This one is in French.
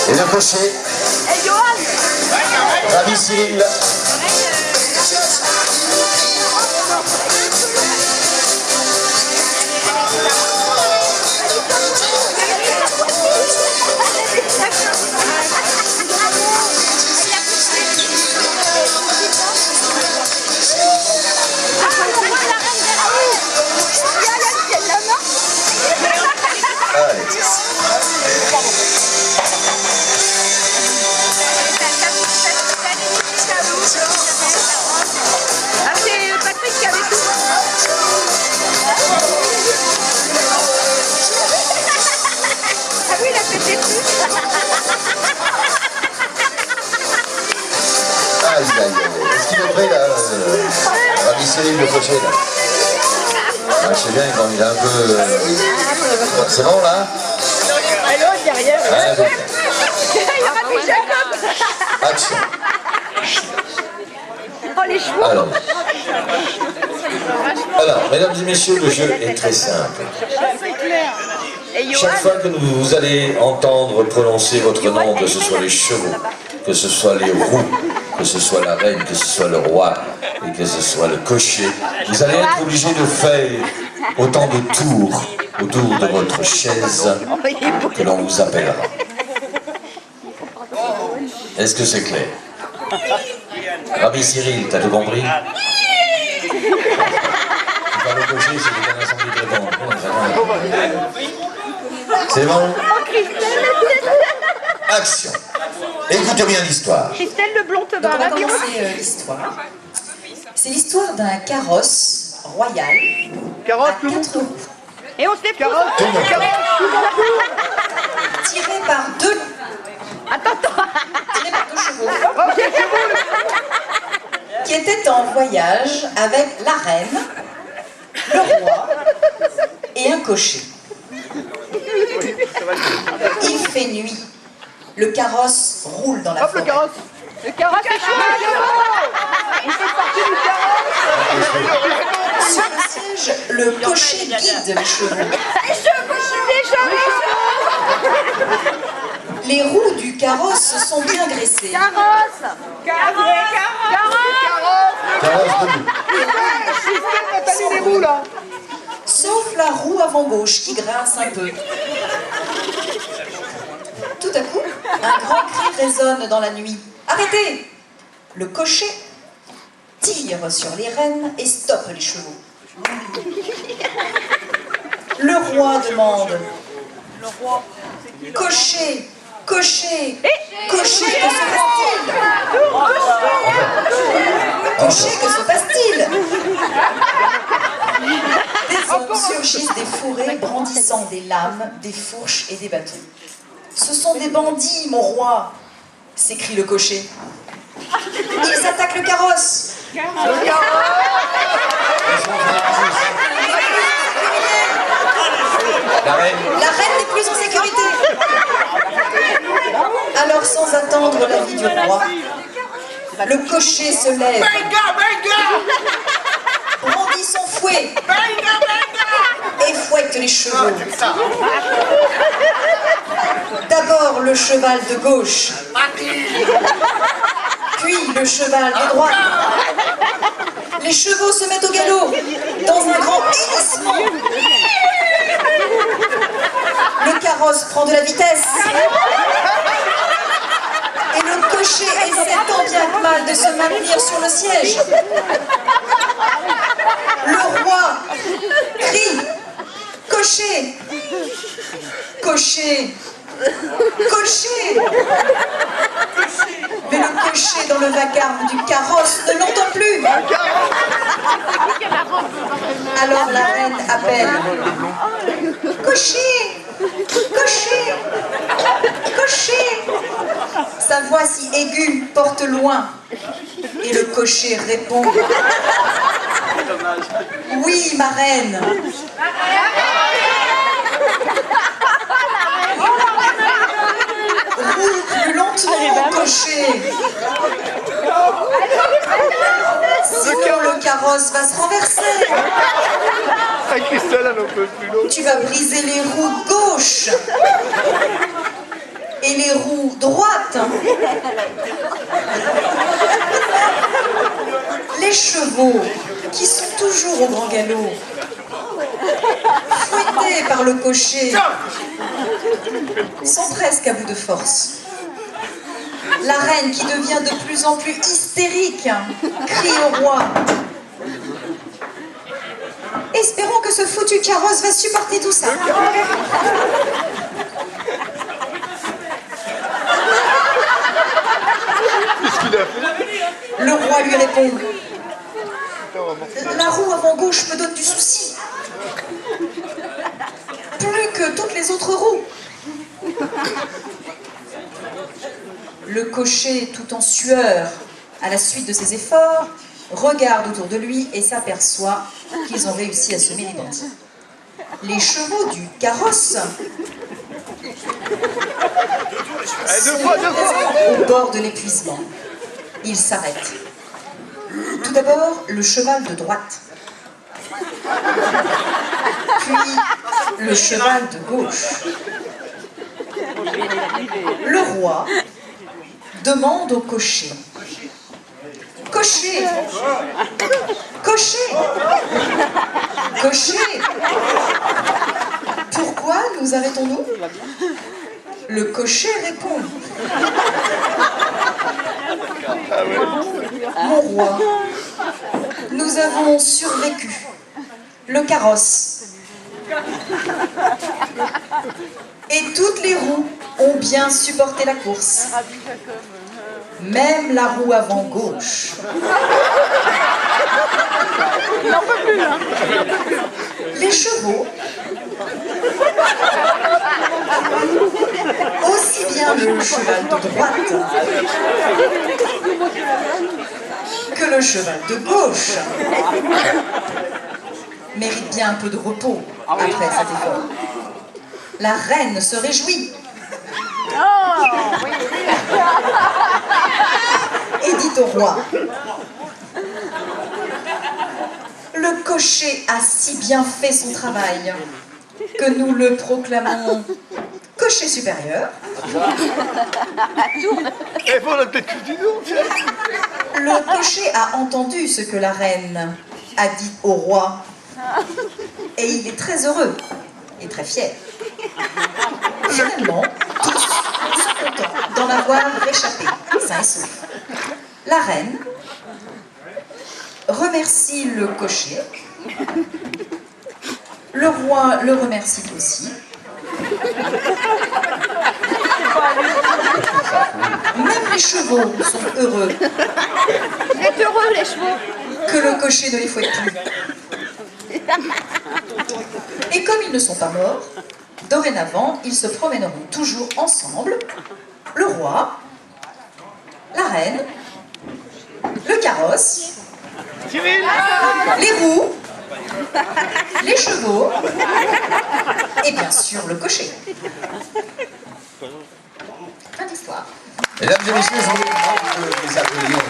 Et le cocher. Rabbi Cyril. Qu'est-ce qu'il me fait là, Rabbi Cyril, le cocher là? Ah, je sais bien quand il est un peu... C'est bon là? Alors, derrière. Il y aura des Jacob. Action. Oh, les chevaux. Alors, mesdames et messieurs, le jeu est très simple. C'est clair. Chaque fois que vous allez entendre prononcer votre nom, que ce soit les chevaux, que ce soit les roues, que ce soit la reine, que ce soit le roi et que ce soit le cocher, vous allez être obligé de faire autant de tours autour de votre chaise que l'on vous appellera. Est-ce que c'est clair? Rabbi Cyril, t'as tout compris? Tu parles au cocher, c'est des incendie de bon. C'est bon? Action. Écoutez bien l'histoire. Christelle Leblond te Donc on va va. commencer l'histoire. C'est l'histoire d'un carrosse royal à 4 roues, Et on se lève tous. tiré par deux chevaux qui étaient en voyage avec la reine, le roi et un cocher. Il fait nuit. Le carrosse roule dans la forêt. Le carrosse est Sur le siège, le cocher guide les chevaux. Les roues du carrosse sont bien graissées. Carrosse. Sauf la roue avant gauche qui grince un peu. Tout à coup, un grand cri résonne dans la nuit. Arrêtez! Le cocher tire sur les rênes et stoppe les chevaux. Le roi demande: Cocher, cocher, cocher, que se passe-t-il? Cocher, que se passe-t-il? Des hommes surgissent des fourrés brandissant des lames, des fourches et des bâtons. Ce sont des bandits, mon roi, s'écrie le cocher. Ils attaquent le carrosse. La reine n'est plus en sécurité. Alors, sans attendre l'avis du roi, le cocher se lève, brandit son fouet et fouette les chevaux. D'abord le cheval de gauche, puis le cheval de droite. Les chevaux se mettent au galop dans un grand hennissement. Le carrosse prend de la vitesse et le cocher essaie tant bien que mal de se maintenir sur le siège. Le roi crie: Cocher! Cocher! Cocher! Mais le cocher dans le vacarme du carrosse ne l'entend plus. Alors la reine appelle: Cocher! Cocher! Cocher! Sa voix si aiguë porte loin. Et le cocher répond: Oui, ma reine. Roule plus lentement, cocher. Sinon le carrosse va se renverser. Tu vas briser les roues gauche et les roues roue droite. Les chevaux, qui sont toujours au grand galop, fouettés par le cocher, sont presque à bout de force. La reine, qui devient de plus en plus hystérique, crie au roi: espérons que ce foutu carrosse va supporter tout ça. Le roi lui répond: la roue avant gauche me donne du souci, plus que toutes les autres roues. Le cocher, tout en sueur à la suite de ses efforts, regarde autour de lui et s'aperçoit qu'ils ont réussi à semer les bandits. Les chevaux du carrosse sont au bord de l'épuisement. Ils s'arrêtent. Tout d'abord, le cheval de droite, puis le cheval de gauche. Le roi demande au cocher: cocher, cocher, cocher, pourquoi nous arrêtons-nous? Le cocher répond: mon roi, nous avons survécu. Le carrosse et toutes les roues ont bien supporté la course. Même la roue avant gauche. Il n'en peut plus, hein. Les chevaux, aussi bien le cheval de droite que le cheval de gauche, méritent bien un peu de repos après cet effort. La reine se réjouit et dit au roi: le cocher a si bien fait son travail que nous le proclamons cocher supérieur. Le cocher a entendu ce que la reine a dit au roi et il est très heureux et très fier. Finalement, tous sont contents d'en avoir échappé, sains et saufs. La reine remercie le cocher, le roi le remercie aussi. Même les chevaux sont heureux. Vous êtes heureux, les chevaux? Que le cocher ne les fouette plus. Et comme ils ne sont pas morts, dorénavant, ils se promèneront toujours ensemble, le roi, la reine, le carrosse, les roues, les chevaux et bien sûr le cocher. Fin d'histoire. Mesdames et messieurs, je vous demande de les applaudir.